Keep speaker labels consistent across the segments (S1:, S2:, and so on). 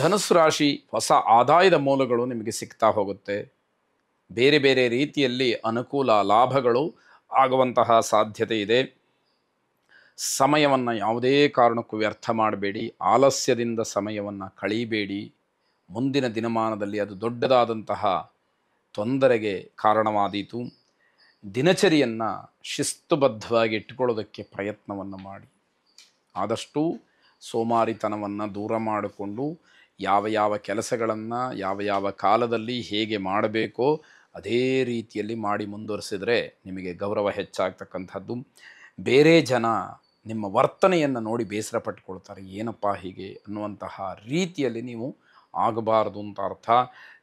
S1: ಧನುಸ್ಸು ರಾಶಿ ಹೊಸ ಆದಾಯದ ಮೂಲಗಳು ನಿಮಗೆ ಸಿಗ್ತಾ ಹೋಗುತ್ತೆ. ಬೇರೆ ಬೇರೆ ರೀತಿಯಲ್ಲಿ ಅನುಕೂಲ ಲಾಭಗಳು ಆಗುವಂತಹ ಸಾಧ್ಯತೆ ಇದೆ. ಸಮಯವನ್ನು ಯಾವುದೇ ಕಾರಣಕ್ಕೂ ವ್ಯರ್ಥ ಮಾಡಬೇಡಿ. ಆಲಸ್ಯದಿಂದ ಸಮಯವನ್ನು ಕಳೀಬೇಡಿ. ಮುಂದಿನ ದಿನಮಾನದಲ್ಲಿ ಅದು ದೊಡ್ಡದಾದಂತಹ ತೊಂದರೆಗೆ ಕಾರಣವಾದೀತು. ದಿನಚರಿಯನ್ನು ಶಿಸ್ತುಬದ್ಧವಾಗಿ ಇಟ್ಟುಕೊಳ್ಳೋದಕ್ಕೆ ಪ್ರಯತ್ನವನ್ನು ಮಾಡಿ. ಆದಷ್ಟು ಸೋಮಾರಿತನವನ್ನು ದೂರ ಮಾಡಿಕೊಂಡು ಯಾವ ಯಾವ ಕೆಲಸಗಳನ್ನು ಯಾವ ಯಾವ ಕಾಲದಲ್ಲಿ ಹೇಗೆ ಮಾಡಬೇಕೋ ಅದೇ ರೀತಿಯಲ್ಲಿ ಮಾಡಿ ಮುಂದುವರಿಸಿದರೆ ನಿಮಗೆ ಗೌರವ ಹೆಚ್ಚಾಗ್ತಕ್ಕಂಥದ್ದು. ಬೇರೆ ಜನ ನಿಮ್ಮ ವರ್ತನೆಯನ್ನು ನೋಡಿ ಬೇಸರ ಪಟ್ಕೊಳ್ತಾರೆ, ಏನಪ್ಪ ಹೀಗೆ ಅನ್ನುವಂತಹ ರೀತಿಯಲ್ಲಿ ನೀವು ಆಗಬಾರದು ಅಂತ ಅರ್ಥ.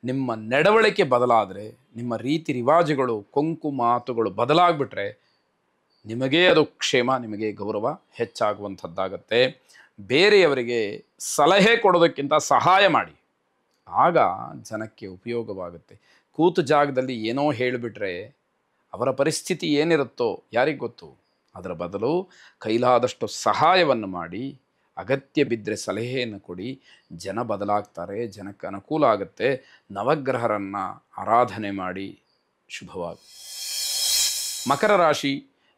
S1: ನಿಮ್ಮ ನಡವಳಿಕೆ ಬದಲಾದರೆ, ನಿಮ್ಮ ರೀತಿ ರಿವಾಜುಗಳು ಕೊಂಕು ಮಾತುಗಳು ಬದಲಾಗ್ಬಿಟ್ರೆ ನಿಮಗೇ ಅದು ಕ್ಷೇಮ, ನಿಮಗೆ ಗೌರವ ಹೆಚ್ಚಾಗುವಂಥದ್ದಾಗತ್ತೆ. ಬೇರೆಯವರಿಗೆ ಸಲಹೆ ಕೊಡೋದಕ್ಕಿಂತ ಸಹಾಯ ಮಾಡಿ, ಆಗ ಜನಕ್ಕೆ ಉಪಯೋಗವಾಗುತ್ತೆ. ಕೂತು ಜಾಗದಲ್ಲಿ ಏನೋ ಹೇಳಿಬಿಟ್ರೆ ಅವರ ಪರಿಸ್ಥಿತಿ ಏನಿರುತ್ತೋ ಯಾರಿಗೆ ಗೊತ್ತು. ಅದರ ಬದಲು ಕೈಲಾದಷ್ಟು ಸಹಾಯವನ್ನು ಮಾಡಿ, ಅಗತ್ಯ ಬಿದ್ದರೆ ಸಲಹೆಯನ್ನು ಕೊಡಿ. ಜನ ಬದಲಾಗ್ತಾರೆ, ಜನಕ್ಕೆ ಅನುಕೂಲ ಆಗುತ್ತೆ. ನವಗ್ರಹರನ್ನು ಆರಾಧನೆ ಮಾಡಿ. ಶುಭವಾಗಿ. ಮಕರ ರಾಶಿ,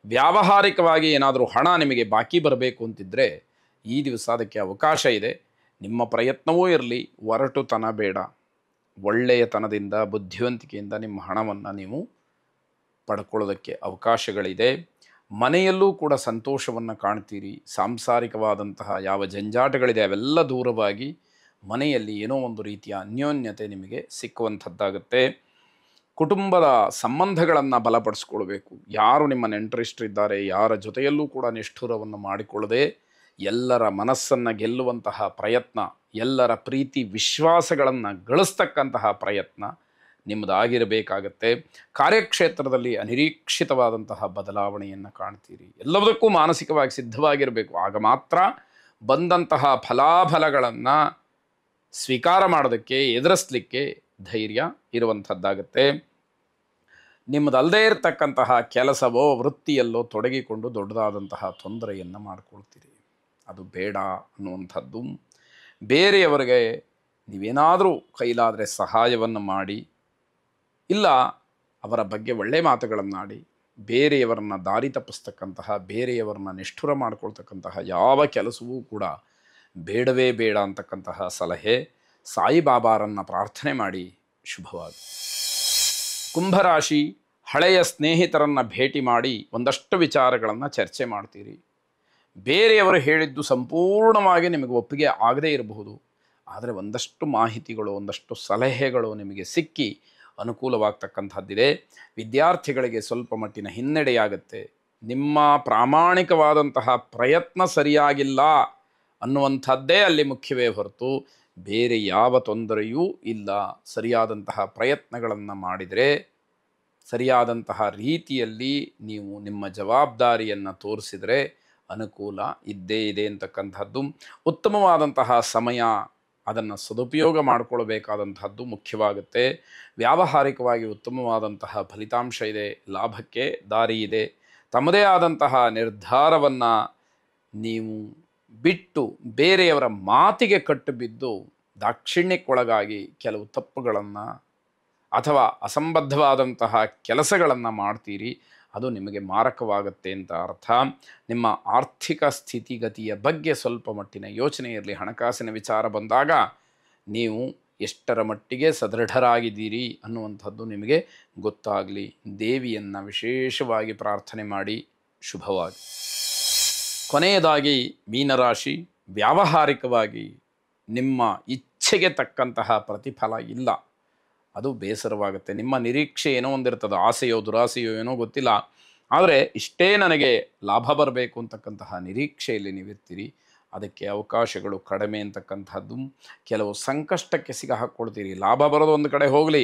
S1: ವ್ಯಾವಹಾರಿಕವಾಗಿ ಏನಾದರೂ ಹಣ ನಿಮಗೆ ಬಾಕಿ ಬರಬೇಕು ಅಂತಿದ್ದರೆ ಈ ದಿವಸ ಅದಕ್ಕೆ ಅವಕಾಶ ಇದೆ. ನಿಮ್ಮ ಪ್ರಯತ್ನವೂ ಇರಲಿ, ಒರಟುತನ ಬೇಡ. ಒಳ್ಳೆಯತನದಿಂದ ಬುದ್ಧಿವಂತಿಕೆಯಿಂದ ನಿಮ್ಮ ಹಣವನ್ನು ನೀವು ಪಡ್ಕೊಳ್ಳೋದಕ್ಕೆ ಅವಕಾಶಗಳಿದೆ. ಮನೆಯಲ್ಲೂ ಕೂಡ ಸಂತೋಷವನ್ನು ಕಾಣ್ತೀರಿ. ಸಾಂಸಾರಿಕವಾದಂತಹ ಯಾವ ಜಂಜಾಟಗಳಿದೆ ಅವೆಲ್ಲ ದೂರವಾಗಿ ಮನೆಯಲ್ಲಿ ಏನೋ ಒಂದು ರೀತಿಯ ಅನ್ಯೋನ್ಯತೆ ನಿಮಗೆ ಸಿಕ್ಕುವಂಥದ್ದಾಗುತ್ತೆ. ಕುಟುಂಬದ ಸಂಬಂಧಗಳನ್ನು ಬಲಪಡಿಸ್ಕೊಳ್ಬೇಕು. ಯಾರು ನಿಮ್ಮ ನೆಂಟರಿಷ್ಟರಿದ್ದಾರೆ ಯಾರ ಜೊತೆಯಲ್ಲೂ ಕೂಡ ನಿಷ್ಠುರವನ್ನು ಮಾಡಿಕೊಳ್ಳದೆ ಎಲ್ಲರ ಮನಸ್ಸನ್ನು ಗೆಲ್ಲುವಂತಹ ಪ್ರಯತ್ನ, ಎಲ್ಲರ ಪ್ರೀತಿ ವಿಶ್ವಾಸಗಳನ್ನು ಗಳಿಸ್ತಕ್ಕಂತಹ ಪ್ರಯತ್ನ ನಿಮ್ಮದಾಗಿರಬೇಕಾಗತ್ತೆ. ಕಾರ್ಯಕ್ಷೇತ್ರದಲ್ಲಿ ಅನಿರೀಕ್ಷಿತವಾದಂತಹ ಬದಲಾವಣೆಯನ್ನು ಕಾಣ್ತೀರಿ. ಎಲ್ಲದಕ್ಕೂ ಮಾನಸಿಕವಾಗಿ ಸಿದ್ಧವಾಗಿರಬೇಕು. ಆಗ ಮಾತ್ರ ಬಂದಂತಹ ಫಲಾಫಲಗಳನ್ನು ಸ್ವೀಕಾರ ಮಾಡೋದಕ್ಕೆ, ಎದುರಿಸಲಿಕ್ಕೆ ಧೈರ್ಯ ಇರುವಂಥದ್ದಾಗತ್ತೆ. ನಿಮ್ಮದಲ್ಲದೇ ಇರತಕ್ಕಂತಹ ಕೆಲಸವೋ ವೃತ್ತಿಯಲ್ಲೋ ತೊಡಗಿಕೊಂಡು ದೊಡ್ಡದಾದಂತಹ ತೊಂದರೆಯನ್ನು ಮಾಡಿಕೊಳ್ತೀರಿ. ಅದು ಬೇಡ ಅನ್ನುವಂಥದ್ದು. ಬೇರೆಯವರಿಗೆ ನೀವೇನಾದರೂ ಕೈಲಾದರೆ ಸಹಾಯವನ್ನು ಮಾಡಿ, ಇಲ್ಲ ಅವರ ಬಗ್ಗೆ ಒಳ್ಳೆಯ ಮಾತುಗಳನ್ನಾಡಿ. ಬೇರೆಯವರನ್ನು ದಾರಿ ತಪ್ಪಿಸ್ತಕ್ಕಂತಹ, ಬೇರೆಯವರನ್ನ ನಿಷ್ಠುರ ಮಾಡಿಕೊಳ್ತಕ್ಕಂತಹ ಯಾವ ಕೆಲಸವೂ ಕೂಡ ಬೇಡವೇ ಬೇಡ ಅಂತಕ್ಕಂತಹ ಸಲಹೆ. ಸಾಯಿಬಾಬಾರನ್ನು ಪ್ರಾರ್ಥನೆ ಮಾಡಿ. ಶುಭವಾಗಿ. ಕುಂಭರಾಶಿ, ಹಳೆಯ ಸ್ನೇಹಿತರನ್ನು ಭೇಟಿ ಮಾಡಿ ಒಂದಷ್ಟು ವಿಚಾರಗಳನ್ನು ಚರ್ಚೆ ಮಾಡ್ತೀರಿ. ಬೇರೆಯವರು ಹೇಳಿದ್ದು ಸಂಪೂರ್ಣವಾಗಿ ನಿಮಗೆ ಒಪ್ಪಿಗೆ ಆಗದೇ ಇರಬಹುದು, ಆದರೆ ಒಂದಷ್ಟು ಮಾಹಿತಿಗಳು, ಒಂದಷ್ಟು ಸಲಹೆಗಳು ನಿಮಗೆ ಸಿಕ್ಕಿ ಅನುಕೂಲವಾಗ್ತಕ್ಕಂಥದ್ದಿದೆ. ವಿದ್ಯಾರ್ಥಿಗಳಿಗೆ ಸ್ವಲ್ಪ ಮಟ್ಟಿನ ಹಿನ್ನಡೆಯಾಗುತ್ತೆ. ನಿಮ್ಮ ಪ್ರಾಮಾಣಿಕವಾದಂತಹ ಪ್ರಯತ್ನ ಸರಿಯಾಗಿಲ್ಲ ಅನ್ನುವಂಥದ್ದೇ ಅಲ್ಲಿ ಮುಖ್ಯವೇ ಹೊರತು ಬೇರೆ ಯಾವ ತೊಂದರೆಯೂ ಇಲ್ಲ. ಸರಿಯಾದಂತಹ ಪ್ರಯತ್ನಗಳನ್ನು ಮಾಡಿದರೆ, ಸರಿಯಾದಂತಹ ರೀತಿಯಲ್ಲಿ ನೀವು ನಿಮ್ಮ ಜವಾಬ್ದಾರಿಯನ್ನು ತೋರಿಸಿದರೆ ಅನುಕೂಲ ಇದ್ದೇ ಇದೆ ಅಂತಕ್ಕಂಥದ್ದು. ಉತ್ತಮವಾದಂತಹ ಸಮಯ, ಅದನ್ನು ಸದುಪಯೋಗ ಮಾಡಿಕೊಳ್ಬೇಕಾದಂಥದ್ದು ಮುಖ್ಯವಾಗುತ್ತೆ. ವ್ಯಾವಹಾರಿಕವಾಗಿ ಉತ್ತಮವಾದಂತಹ ಫಲಿತಾಂಶ ಇದೆ, ಲಾಭಕ್ಕೆ ದಾರಿ ಇದೆ. ತಮ್ಮದೇ ಆದಂತಹ ನಿರ್ಧಾರವನ್ನು ನೀವು ಬಿಟ್ಟು ಬೇರೆಯವರ ಮಾತಿಗೆ ಕಟ್ಟು ಬಿದ್ದು ದಾಕ್ಷಿಣ್ಯಕ್ಕೊಳಗಾಗಿ ಕೆಲವು ತಪ್ಪುಗಳನ್ನು ಅಥವಾ ಅಸಂಬದ್ಧವಾದಂತಹ ಕೆಲಸಗಳನ್ನು ಮಾಡ್ತೀರಿ. ಅದು ನಿಮಗೆ ಮಾರಕವಾಗುತ್ತೆ ಅಂತ ಅರ್ಥ. ನಿಮ್ಮ ಆರ್ಥಿಕ ಸ್ಥಿತಿಗತಿಯ ಬಗ್ಗೆ ಸ್ವಲ್ಪ ಮಟ್ಟಿನ ಯೋಚನೆ ಇರಲಿ. ಹಣಕಾಸಿನ ವಿಚಾರ ಬಂದಾಗ ನೀವು ಎಷ್ಟರ ಮಟ್ಟಿಗೆ ಸದೃಢರಾಗಿದ್ದೀರಿ ಅನ್ನುವಂಥದ್ದು ನಿಮಗೆ ಗೊತ್ತಾಗಲಿ. ದೇವಿಯನ್ನು ವಿಶೇಷವಾಗಿ ಪ್ರಾರ್ಥನೆ ಮಾಡಿ. ಶುಭವಾಗಿ. ಕೊನೆಯದಾಗಿ ಮೀನರಾಶಿ, ವ್ಯಾವಹಾರಿಕವಾಗಿ ನಿಮ್ಮ ಇಚ್ಛೆಗೆ ತಕ್ಕಂತಹ ಪ್ರತಿಫಲ ಇಲ್ಲ. ಅದು ಬೇಸರವಾಗುತ್ತೆ. ನಿಮ್ಮ ನಿರೀಕ್ಷೆ ಏನೋ ಒಂದಿರ್ತದೆ, ಆಸೆಯೋ ದುರಾಸೆಯೋ ಏನೋ ಗೊತ್ತಿಲ್ಲ, ಆದರೆ ಇಷ್ಟೇ ನನಗೆ ಲಾಭ ಬರಬೇಕು ಅಂತಕ್ಕಂತಹ ನಿರೀಕ್ಷೆಯಲ್ಲಿ ನೀವಿರ್ತೀರಿ. ಅದಕ್ಕೆ ಅವಕಾಶಗಳು ಕಡಿಮೆ ಅಂತಕ್ಕಂಥದ್ದು. ಕೆಲವು ಸಂಕಷ್ಟಕ್ಕೆ ಸಿಗಹಾಕ್ಕೊಳ್ತೀರಿ. ಲಾಭ ಬರೋದು ಒಂದು ಕಡೆ ಹೋಗಲಿ,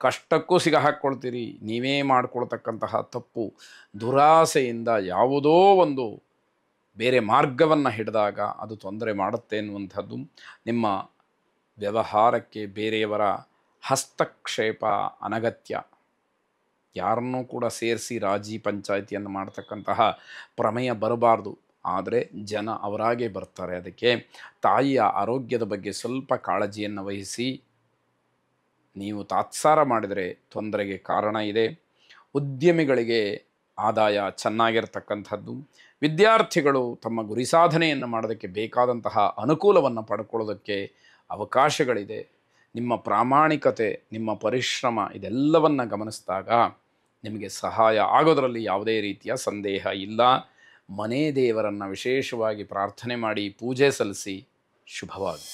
S1: ಕಷ್ಟಕ್ಕೂ ಸಿಗಹಾಕ್ಕೊಳ್ತೀರಿ. ನೀವೇ ಮಾಡಿಕೊಳ್ತಕ್ಕಂತಹ ತಪ್ಪು, ದುರಾಸೆಯಿಂದ ಯಾವುದೋ ಒಂದು ಬೇರೆ ಮಾರ್ಗವನ್ನು ಹಿಡಿದಾಗ ಅದು ತೊಂದರೆ ಮಾಡುತ್ತೆ ಎನ್ನುವಂಥದ್ದು. ನಿಮ್ಮ ವ್ಯವಹಾರಕ್ಕೆ ಬೇರೆಯವರ ಹಸ್ತಕ್ಷೇಪ ಅನಗತ್ಯ. ಯಾರನ್ನೂ ಕೂಡ ಸೇರಿಸಿ ರಾಜಿ ಪಂಚಾಯಿತಿಯನ್ನು ಮಾಡ್ತಕ್ಕಂತಹ ಪ್ರಮೇಯ ಬರಬಾರ್ದು. ಆದರೆ ಜನ ಅವರಾಗೇ ಬರ್ತಾರೆ. ಅದಕ್ಕೆ ತಾಯಿಯ ಆರೋಗ್ಯದ ಬಗ್ಗೆ ಸ್ವಲ್ಪ ಕಾಳಜಿಯನ್ನು ವಹಿಸಿ. ನೀವು ತಾತ್ಸಾರ ಮಾಡಿದರೆ ತೊಂದರೆಗೆ ಕಾರಣ ಇದೆ. ಉದ್ಯಮಿಗಳಿಗೆ ಆದಾಯ ಚೆನ್ನಾಗಿರ್ತಕ್ಕಂಥದ್ದು. ವಿದ್ಯಾರ್ಥಿಗಳು ತಮ್ಮ ಗುರಿ ಸಾಧನೆಯನ್ನು ಮಾಡೋದಕ್ಕೆ ಬೇಕಾದಂತಹ ಅನುಕೂಲವನ್ನು ಪಡ್ಕೊಳ್ಳೋದಕ್ಕೆ ಅವಕಾಶಗಳಿದೆ. ನಿಮ್ಮ ಪ್ರಾಮಾಣಿಕತೆ, ನಿಮ್ಮ ಪರಿಶ್ರಮ ಇದೆಲ್ಲವನ್ನು ಗಮನಿಸಿದಾಗ ನಿಮಗೆ ಸಹಾಯ ಆಗೋದರಲ್ಲಿ ಯಾವುದೇ ರೀತಿಯ ಸಂದೇಹ ಇಲ್ಲ. ಮನೆ ದೇವರನ್ನು ವಿಶೇಷವಾಗಿ ಪ್ರಾರ್ಥನೆ ಮಾಡಿ, ಪೂಜೆ ಸಲ್ಲಿಸಿ. ಶುಭವಾಗಿ.